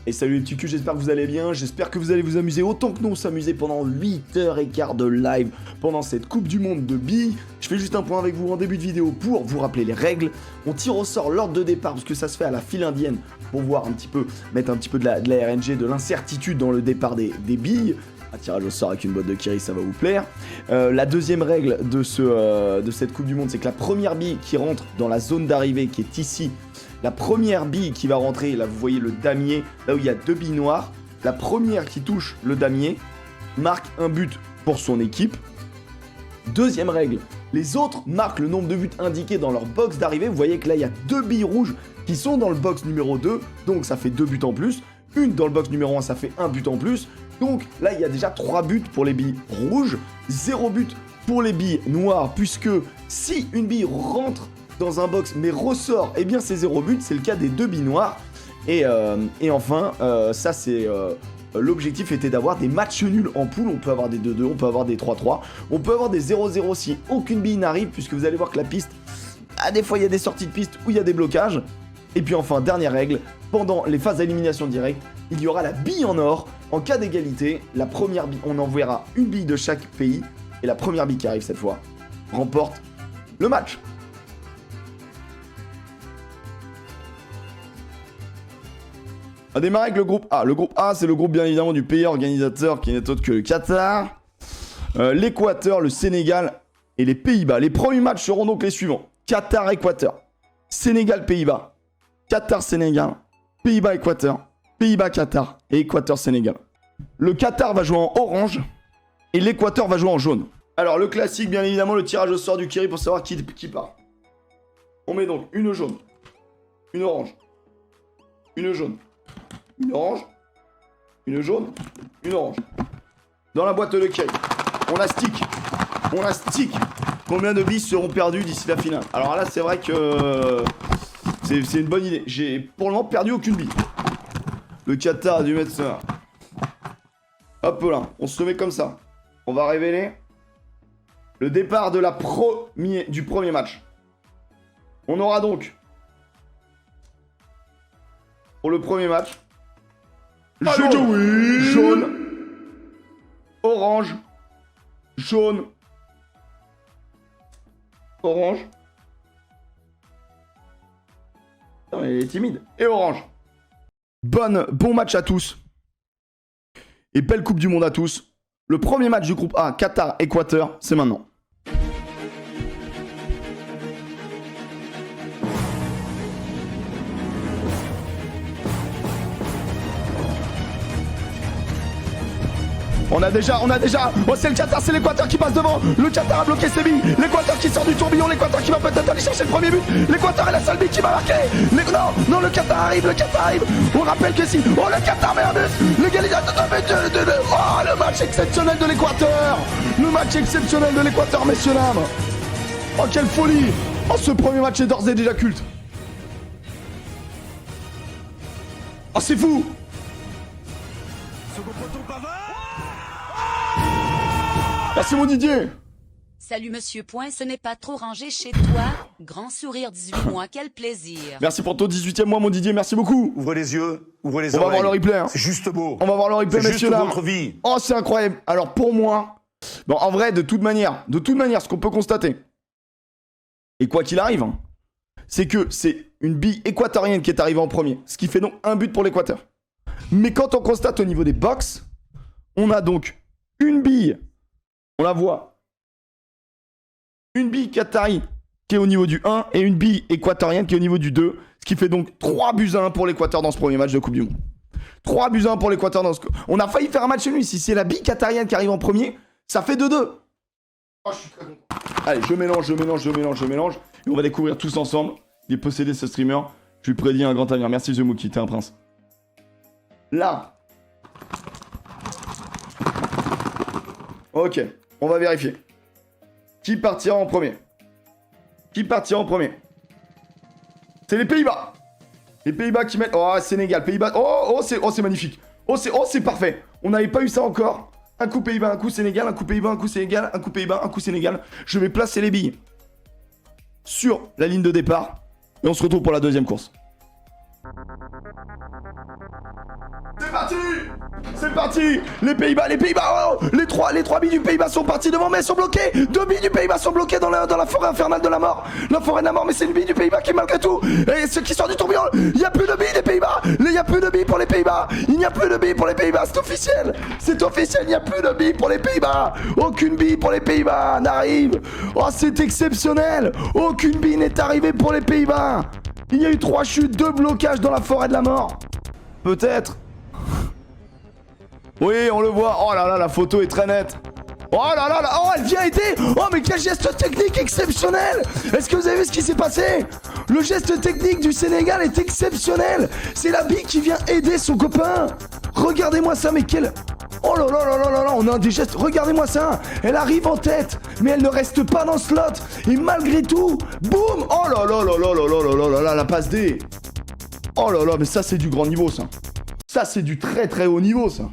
Et salut les petits culs, j'espère que vous allez bien, j'espère que vous allez vous amuser autant que nous on s'amusait pendant 8h15 de live pendant cette Coupe du Monde de billes. Je fais juste un point avec vous en début de vidéo pour vous rappeler les règles. On tire au sort l'ordre de départ parce que ça se fait à la file indienne pour voir un petit peu, mettre un petit peu de la RNG, de l'incertitude dans le départ des billes. Un tirage au sort avec une boîte de Kiri, ça va vous plaire. La deuxième règle de cette Coupe du Monde, c'est que la première bille qui rentre dans la zone d'arrivée qui est ici, la première bille qui va rentrer, là vous voyez le damier, là où il y a deux billes noires, la première qui touche le damier marque un but pour son équipe. Deuxième règle, les autres marquent le nombre de buts indiqués dans leur box d'arrivée. Vous voyez que là il y a deux billes rouges qui sont dans le box numéro 2, donc ça fait 2 buts en plus. Une dans le box numéro 1, ça fait 1 but en plus. Donc là il y a déjà 3 buts pour les billes rouges, 0 but pour les billes noires, puisque si une bille rentre dans un box mais ressort, eh bien c'est 0 but, c'est le cas des deux billes noires. Et enfin, ça c'est... l'objectif était d'avoir des matchs nuls en poule. On peut avoir des 2-2, on peut avoir des 3-3, on peut avoir des 0-0 si aucune bille n'arrive, puisque vous allez voir que la piste, des fois il y a des sorties de piste où il y a des blocages. Et puis enfin, dernière règle, pendant les phases d'élimination directe, il y aura la bille en or. En cas d'égalité, la première bille, on enverra une bille de chaque pays, et la première bille qui arrive cette fois remporte le match. On va démarrer avec le groupe A. Le groupe A, c'est le groupe bien évidemment du pays organisateur qui n'est autre que le Qatar, l'Équateur, le Sénégal et les Pays-Bas. Les premiers matchs seront donc les suivants. Qatar-Équateur, Sénégal-Pays-Bas, Qatar-Sénégal, Pays-Bas-Équateur, Pays-Bas-Qatar et Équateur-Sénégal. Le Qatar va jouer en orange et l'Équateur va jouer en jaune. Alors le classique, bien évidemment, le tirage au sort du Kiri pour savoir qui part. On met donc une jaune, une orange, une jaune, une orange, une jaune, une orange. Dans la boîte de Kiri. On la stick. On la stick. Combien de billes seront perdues d'ici la finale? Alors là, c'est vrai que c'est une bonne idée. J'ai pour le moment perdu aucune bille. Le Qatar a dû mettre ça. Hop là, on se met comme ça. On va révéler le départ de du premier match. On aura donc, pour le premier match, jaune, orange, jaune, orange. Non, il est timide. Et orange. Bon match à tous. Et belle Coupe du Monde à tous. Le premier match du groupe A, Qatar-Équateur, c'est maintenant. On a déjà, oh c'est le Qatar, c'est l'Équateur qui passe devant, le Qatar a bloqué ses billes, l'Équateur qui sort du tourbillon, l'Équateur qui va peut-être aller chercher le premier but, l'Équateur est la seule bille qui va marquer, non, le Qatar arrive, on rappelle que si, oh le Qatar met un but, l'égalisateur oh le match exceptionnel de l'Équateur, messieurs dames, oh quelle folie, oh ce premier match est d'ores et déjà culte, oh c'est fou. Merci mon Didier. Salut monsieur Point, ce n'est pas trop rangé chez toi. Grand sourire 18 mois, quel plaisir. Merci pour ton 18e mois mon Didier, merci beaucoup. Ouvrez les yeux, ouvrez les oreilles. On va voir le replay. Hein. C'est juste beau. On va voir le replay, messieurs dames. Votre vie. Oh c'est incroyable. Alors pour moi, bon en vrai de toute manière, ce qu'on peut constater, et quoi qu'il arrive, hein, c'est que c'est une bille équatorienne qui est arrivée en premier. Ce qui fait donc un but pour l'Équateur. Mais quand on constate au niveau des box, on a donc une bille. On la voit. Une bille qatari qui est au niveau du 1 et une bille équatorienne qui est au niveau du 2. Ce qui fait donc 3 buts à 1 pour l'Équateur dans ce premier match de Coupe du Monde. 3 buts à 1 pour l'Équateur dans ce... On a failli faire un match nul. Si c'est la bille qatarienne qui arrive en premier, ça fait 2-2. Oh, je suis très content. Allez, je mélange. Et on va découvrir tous ensemble. Il est possédé ce streamer. Je lui prédis un grand avenir. Merci The Mookie, t'es un prince. Là. Ok. On va vérifier. Qui partira en premier? C'est les Pays-Bas. Les Pays-Bas qui mettent... Oh, Sénégal, Pays-Bas. Oh, c'est magnifique. Oh, c'est parfait. On n'avait pas eu ça encore. Un coup Pays-Bas, un coup Sénégal, un coup Pays-Bas, un coup Sénégal, un coup Pays-Bas, un coup Sénégal. Je vais placer les billes sur la ligne de départ. Et on se retrouve pour la deuxième course. parti. C'est parti. Les Pays-Bas, oh, les trois billes du Pays-Bas sont partis devant, mais elles sont bloquées. 2 billes du Pays-Bas sont bloquées dans la forêt infernale de la mort. La forêt de la mort, mais c'est une bille du Pays-Bas qui malgré tout. Et ceux qui sortent du tourbillon, il n'y a plus de billes des Pays-Bas. Il n'y a plus de billes pour les Pays-Bas. Il n'y a plus de billes pour les Pays-Bas, c'est officiel. C'est officiel, il n'y a plus de billes pour les Pays-Bas. Aucune bille pour les Pays-Bas n'arrive. Oh, c'est exceptionnel. Aucune bille n'est arrivée pour les Pays-Bas. Il y a eu 3 chutes, 2 blocages dans la forêt de la mort. Peut-être. Oui, on le voit. Oh là là, la photo est très nette. Oh là là là. Oh, elle vient aider. Oh, mais quel geste technique exceptionnel. Est-ce que vous avez vu ce qui s'est passé? Le geste technique du Sénégal est exceptionnel. C'est la bille qui vient aider son copain. Regardez-moi ça, mais quel... Oh là là là là là là, on a des gestes. Regardez-moi ça. Elle arrive en tête, mais elle ne reste pas dans le slot. Et malgré tout, boum. Oh là là là là là là là là là là, la passe D. Oh là là, mais ça c'est du grand niveau ça. Ça c'est du très très haut niveau ça.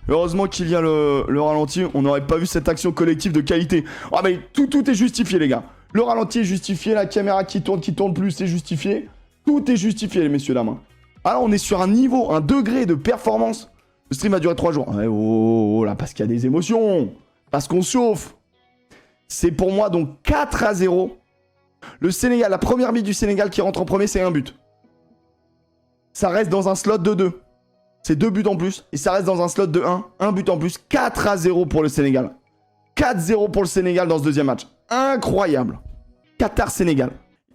Heureusement qu'il y a le ralenti, on n'aurait pas vu cette action collective de qualité. Ah oh, mais tout est justifié les gars. Le ralenti est justifié, la caméra qui tourne plus, c'est justifié. Tout est justifié les messieurs dames. Alors on est sur un niveau, un degré de performance. Le stream va durer 3 jours. Ouais, oh là, parce qu'il y a des émotions. Parce qu'on chauffe. C'est pour moi donc 4-0. Le Sénégal, la première bille du Sénégal qui rentre en premier, c'est un but. Ça reste dans un slot de 2. C'est 2 buts en plus. Et ça reste dans un slot de 1. Un but en plus. 4-0 pour le Sénégal. 4-0 pour le Sénégal dans ce deuxième match. Incroyable. Qatar-Sénégal.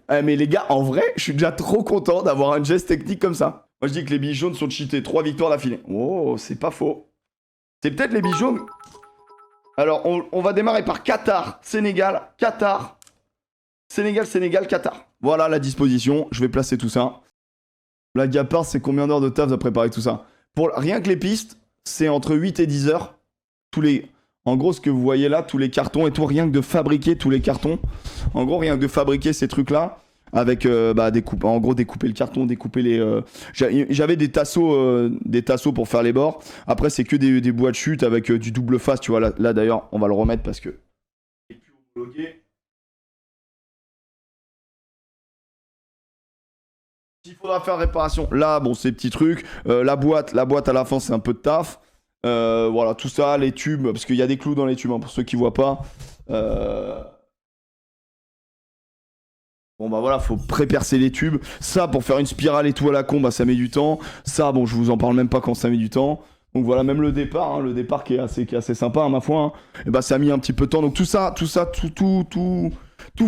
Mais les gars, en vrai, je suis déjà trop content d'avoir un geste technique comme ça. Moi, je dis que les billes jaunes sont cheatés. 3 victoires d'affilée. Oh, c'est pas faux. C'est peut-être les billes jaunes. Alors, on va démarrer par Qatar, Sénégal, Qatar. Sénégal, Sénégal, Qatar. Voilà la disposition. Je vais placer tout ça. La Gapard, c'est combien d'heures de taf à préparer tout ça? Pour rien que les pistes, c'est entre 8 et 10 heures. En gros, ce que vous voyez là, tous les cartons et tout, rien que de fabriquer tous les cartons. En gros, rien que de fabriquer ces trucs-là. Avec en gros découper le carton, découper les... J'avais des tasseaux pour faire les bords. Après c'est que des bois de chute avec du double face, tu vois. Là d'ailleurs on va le remettre parce que... Il faudra faire réparation. Là bon ces petits trucs. La boîte à la fin c'est un peu de taf. Voilà tout ça, les tubes, parce qu'il y a des clous dans les tubes hein, pour ceux qui voient pas. Bon bah voilà, faut pré-percer les tubes. Ça, pour faire une spirale et tout à la con, bah ça met du temps. Ça, bon, je vous en parle même pas quand ça met du temps. Donc voilà, même le départ qui est assez sympa, à ma foi. Hein, et bah ça a mis un petit peu de temps. Donc tout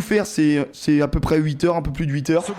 faire, c'est à peu près 8 heures, un peu plus de 8 heures. Tout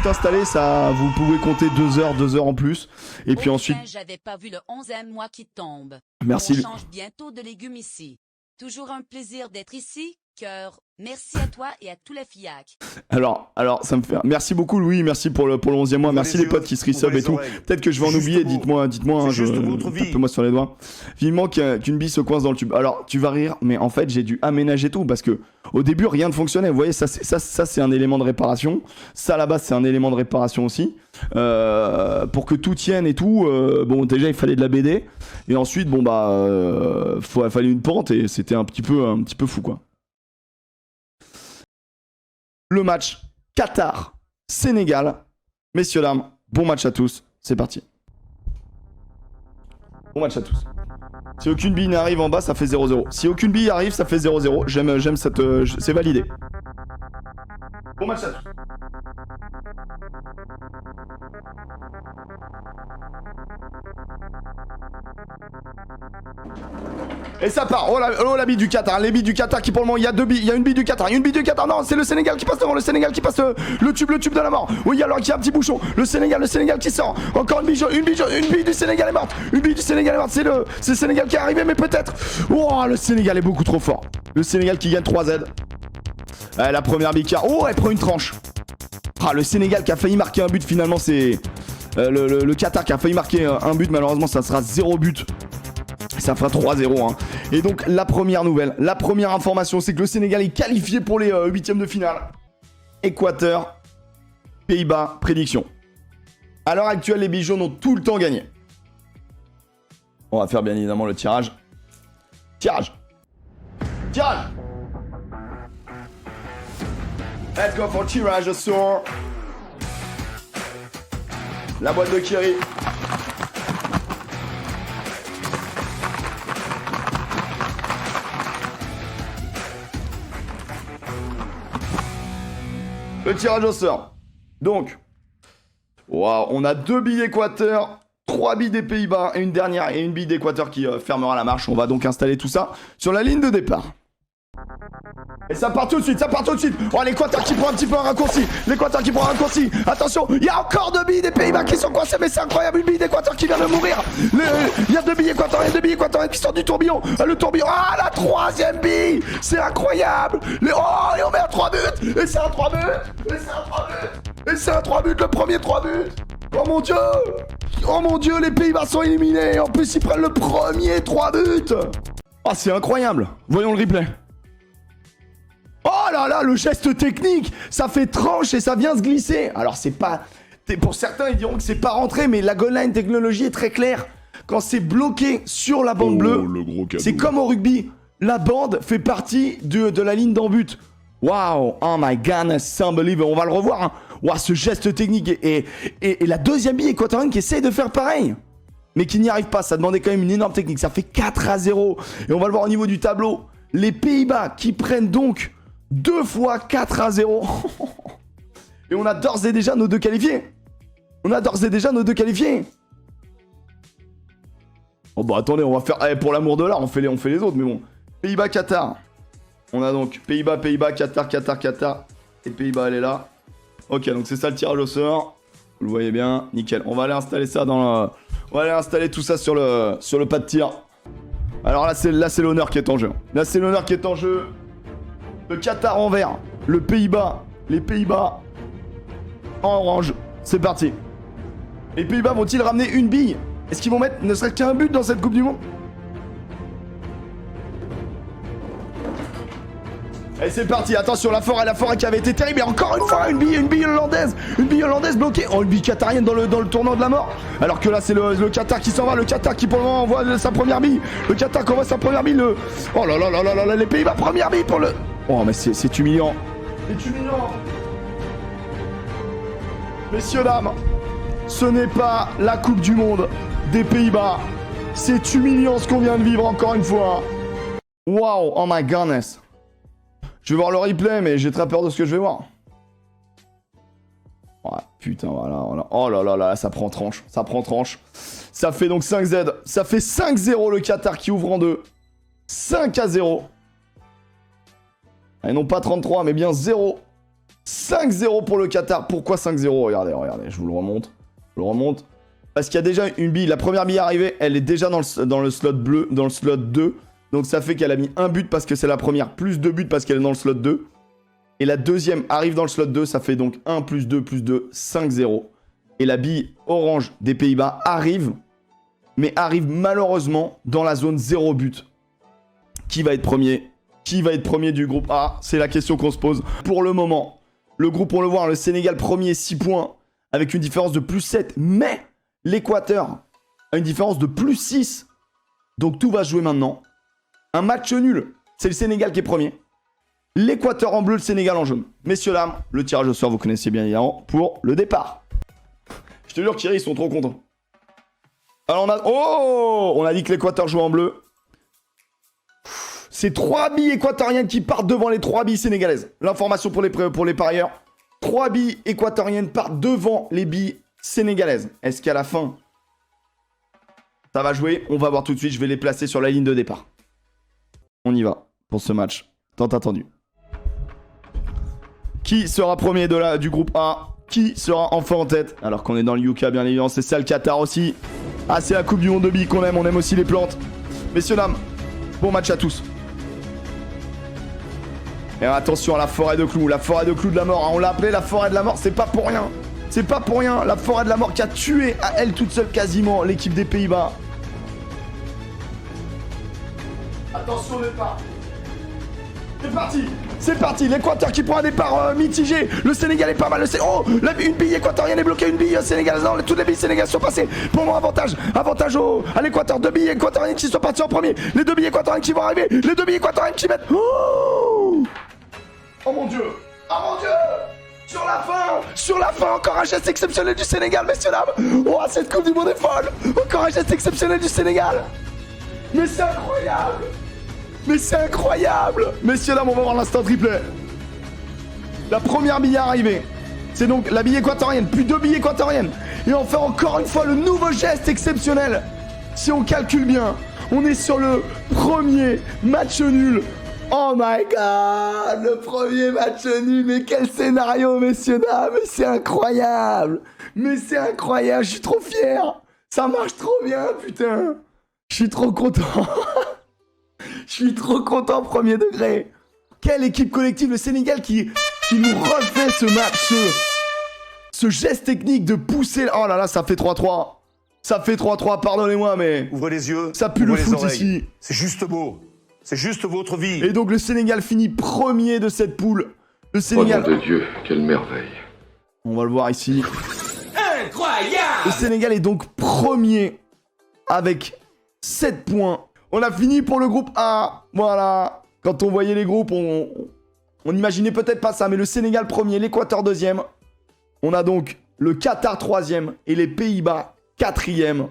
installé, ça, vous pouvez compter 2 heures en plus. Et puis ensuite... J'avais pas vu le 11e mois qui tombe. Merci. On change bientôt de légumes ici. Toujours un plaisir d'être ici, cœur. Merci à toi et à tous les FIAC. Alors, ça me fait... Merci beaucoup Louis, merci pour le 11e mois. Merci les potes qui se resub et tout. Peut-être que je vais en oublier, dites-moi, tapez-moi sur les doigts. Vivement qu'une bille se coince dans le tube. Alors, tu vas rire, mais en fait, j'ai dû aménager tout parce que au début, rien ne fonctionnait. Vous voyez, ça c'est un élément de réparation. Ça, là-bas, c'est un élément de réparation aussi. Pour que tout tienne et tout, bon, déjà, il fallait de la BD. Et ensuite, bon, il fallait une pente et c'était un petit peu fou, quoi. Le match Qatar-Sénégal. Messieurs, dames, bon match à tous. C'est parti. Bon match à tous. Si aucune bille n'arrive en bas, ça fait 0-0. Si aucune bille arrive, ça fait 0-0. J'aime cette... c'est validé. Bon match à tous. Et ça part. Oh la bille du Qatar. Les billes du Qatar qui pour le moment, il y a 2 billes. Il y a une bille du Qatar. Une bille du Qatar. Non, c'est le Sénégal qui passe devant. Le Sénégal qui passe le tube de la mort. Oui, alors qu'il y a un petit bouchon. Le Sénégal qui sort. Encore une bille jaune. Une bille du Sénégal est morte. Une bille du Sénégal est morte. C'est le Sénégal qui est arrivé, mais peut-être. Oh, le Sénégal est beaucoup trop fort. Le Sénégal qui gagne 3Z. La première bille qui a... Oh, elle prend une tranche. Ah, le Sénégal qui a failli marquer un but, finalement, c'est... le Qatar qui a failli marquer un but, malheureusement, ça sera 0 but. Ça fera 3-0. Hein. Et donc, la première nouvelle, la première information, c'est que le Sénégal est qualifié pour les 8e de finale. Équateur, Pays-Bas, prédiction. À l'heure actuelle, les billes jaunes ont tout le temps gagné. On va faire bien évidemment le tirage. Tirage. Let's go for tirage au sort. La boîte de Kiri. Le tirage au sort. Donc, wow, on a 2 billes Équateur, 3 billes des Pays-Bas et une dernière et une bille d'Équateur qui fermera la marche. On va donc installer tout ça sur la ligne de départ. Et ça part tout de suite, ça part tout de suite. Oh, l'Équateur qui prend un petit peu un raccourci. L'Équateur qui prend un raccourci. Attention, il y a encore 2 billes des Pays-Bas qui sont coincées, mais c'est incroyable. Une bille d'Équateur qui vient de mourir. Il y a 2 billes équatoriennes, 2 billes équatoriennes qui sortent du tourbillon. Le tourbillon. Ah, la 3e bille. C'est incroyable. Oh, et on met un 3 buts. Et c'est un 3 buts. Et c'est un 3 buts. Et c'est un 3 buts, le premier 3 buts. Oh mon Dieu. Oh mon Dieu, les Pays-Bas sont éliminés. En plus, ils prennent le premier 3 buts. Oh, c'est incroyable. Voyons le replay. Oh là là, le geste technique, ça fait tranche et ça vient se glisser. Alors c'est pas... Pour certains, ils diront que c'est pas rentré, mais la goal line technologie est très claire. Quand c'est bloqué sur la bande bleue, c'est comme au rugby. La bande fait partie de la ligne d'en but. Waouh, oh my god, c'est unbelievable. On va le revoir. Hein. Waouh, ce geste technique. Et la deuxième bille équatorienne qui essaye de faire pareil. Mais qui n'y arrive pas. Ça demandait quand même une énorme technique. Ça fait 4-0. Et on va le voir au niveau du tableau. Les Pays-Bas qui prennent donc 2 fois 4-0. Et on a d'ores et déjà nos 2 qualifiés. On a d'ores et déjà nos 2 qualifiés. Oh bah attendez, on va faire... Allez, pour l'amour de l'art, on fait les autres, mais bon. Pays-Bas, Qatar. On a donc Pays-Bas, Qatar, Qatar. Et Pays-Bas, elle est là. Ok, donc c'est ça le tirage au sort. Vous le voyez bien, nickel. On va aller installer ça dans le... On va aller installer tout ça sur le pas de tir. Alors là, c'est l'honneur qui est en jeu. Là, c'est l'honneur qui est en jeu. Le Qatar en vert. Le Pays-Bas. Les Pays-Bas en orange. C'est parti. Les Pays-Bas vont-ils ramener une bille? Est-ce qu'ils vont mettre ne serait-ce qu'un but dans cette Coupe du Monde? Et c'est parti, attention, la forêt qui avait été terrible. Et encore une fois, une bille hollandaise. Une bille hollandaise bloquée. Oh, une bille qatarienne dans le tournant de la mort. Alors que là, c'est le Qatar qui s'en va. Le Qatar qui, pour le moment, envoie sa première bille. Le Qatar qui envoie sa première bille. Oh là là là là là, les Pays-Bas, première bille pour le... Oh, mais c'est humiliant. C'est humiliant. Messieurs, dames, ce n'est pas la Coupe du Monde des Pays-Bas. C'est humiliant ce qu'on vient de vivre encore une fois. Wow, oh my goodness. Je vais voir le replay, mais j'ai très peur de ce que je vais voir. Oh, putain, voilà. Oh là là là, ça prend tranche. Ça prend tranche. Ça fait donc 5Z. Ça fait 5-0 le Qatar qui ouvre en 2. 5-0. Et non pas 33, mais bien 0. 5-0 pour le Qatar. Pourquoi 5-0? Regardez, je vous le remonte. Parce qu'il y a déjà une bille. La première bille arrivée, elle est déjà dans le slot bleu, dans le slot 2. Donc ça fait qu'elle a mis un but parce que c'est la première, plus 2 buts parce qu'elle est dans le slot 2. Et la deuxième arrive dans le slot 2, ça fait donc 1 plus 2 plus 2, 5-0. Et la bille orange des Pays-Bas arrive, mais arrive malheureusement dans la zone 0 but. Qui va être premier? Qui va être premier du groupe A? C'est la question qu'on se pose. Pour le moment, le groupe, on le voit, le Sénégal premier 6 points avec une différence de plus 7. Mais l'Équateur a une différence de plus 6. Donc tout va se jouer maintenant. Un match nul, c'est le Sénégal qui est premier. L'Équateur en bleu, le Sénégal en jaune. Messieurs, dames, le tirage au sort, vous connaissez bien évidemment, pour le départ. Je te jure, Thierry, ils sont trop contents. Alors on a dit que l'Équateur jouait en bleu. C'est 3 billes équatoriennes qui partent devant les 3 billes sénégalaises. L'information pour les parieurs. 3 billes équatoriennes partent devant les billes sénégalaises. Est-ce qu'à la fin, ça va jouer? On va voir tout de suite. Je vais les placer sur la ligne de départ. On y va pour ce match tant attendu. Qui sera premier du groupe A? Qui sera enfin en tête? Alors qu'on est dans le UK, bien évidemment. C'est ça le Qatar aussi. Ah, c'est la Coupe du Monde de billes qu'on aime. On aime aussi les plantes. Messieurs, dames, bon match à tous. Et attention à la forêt de clous. La forêt de clous de la mort. On l'a appelée la forêt de la mort. C'est pas pour rien. C'est pas pour rien. La forêt de la mort qui a tué à elle toute seule quasiment l'équipe des Pays-Bas. Attention au départ. C'est parti, l'Équateur qui prend un départ mitigé. Le Sénégal est pas mal. Une bille équatorienne est bloquée, une bille sénégalaise. Non, toutes les billes sénégalaises sont passées. Pour moi, avantage à l'Équateur. 2 billes équatoriennes qui sont parties en premier. Les 2 billes équatoriennes qui vont arriver. Les 2 billes équatoriennes qui mettent... Oh mon Dieu. Sur la fin, encore un geste exceptionnel du Sénégal, messieurs, dames. Oh, cette Coupe du Monde est folle. Encore un geste exceptionnel du Sénégal. Mais c'est incroyable. Messieurs, dames, on va voir l'instant triplé. La première bille est arrivée. C'est donc la bille équatorienne, puis 2 billes équatoriennes. Et on fait encore une fois le nouveau geste exceptionnel. Si on calcule bien, on est sur le premier match nul. Oh my god, le premier match nul, mais quel scénario, messieurs, dames, mais c'est incroyable. Mais c'est incroyable, je suis trop fier. Ça marche trop bien, putain. Je suis trop content. Je suis trop content, premier degré. Quelle équipe collective, le Sénégal qui nous refait ce match, ce geste technique de pousser. Oh là là, ça fait 3-3. Ça fait 3-3, pardonnez-moi, mais... Ouvrez les yeux, ça pue le ouvrez les foot oreilles. ici. C'est juste beau. C'est juste votre vie. Et donc le Sénégal finit premier de cette poule. Le Oh Sénégal... nom de Dieu, quelle merveille. On va le voir ici. Incroyable! Le Sénégal est donc premier avec 7 points. On a fini pour le groupe A. Voilà. Quand on voyait les groupes, on imaginait peut-être pas ça. Mais le Sénégal premier, l'Équateur deuxième. On a donc le Qatar troisième et les Pays-Bas quatrième.